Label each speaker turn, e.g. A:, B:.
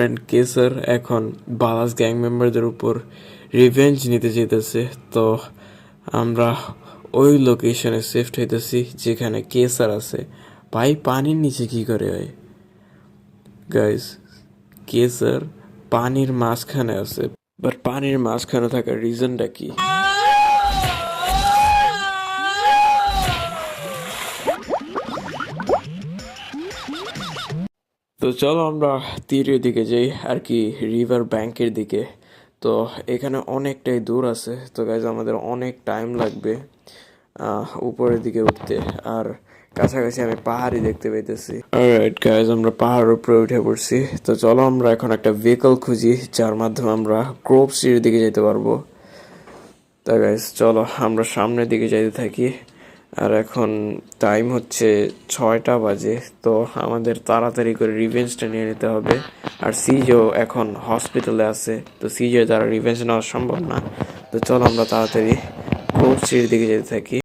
A: Friend Kesar এখন বালাস gang মেম্বারদের উপর রিভেঞ্জ নিতে যেতেছে। তো আমরা ওই লোকেশনে শিফট হইতেছি যেখানে কেসার আছে। ভাই পানির নিচে কি করে হয় গাইস? কেসার পানির মাঝখানে আছে, বাট পানির মাঝখানে থাকার রিজনটা কি? তো চলো আমরা তীরের দিকে যাই, আর কি রিভার ব্যাংকের দিকে। তো এখানে অনেকটাই দূর আছে, তো গাইজ আমাদের অনেক টাইম লাগবে উপরের দিকে উঠতে। আর কাছাকাছি আমি পাহাড়ই দেখতে পাইতেছি। অলরাইট গাইজ, আমরা পাহাড়ের উপরে উঠে পড়ছি। তো চলো আমরা এখন একটা ভেহিকল খুঁজি যার মাধ্যমে আমরা গ্রোভ সিটির দিকে যেতে পারবো। তা গাইজ চলো আমরা সামনের দিকে যেতে থাকি। আর এখন টাইম হচ্ছে 6টা বাজে। তো আমাদের তাড়াতাড়ি করে রিভেঞ্জটা নিয়ে নিতে হবে। আর সিজও এখন হসপিটালে আছে, তো সিজের দ্বারা রিভেঞ্জ নেওয়া সম্ভব না। তো চলো আমরা তাড়াতাড়ি গ্রোভ সিটির দিকে যেতে থাকি।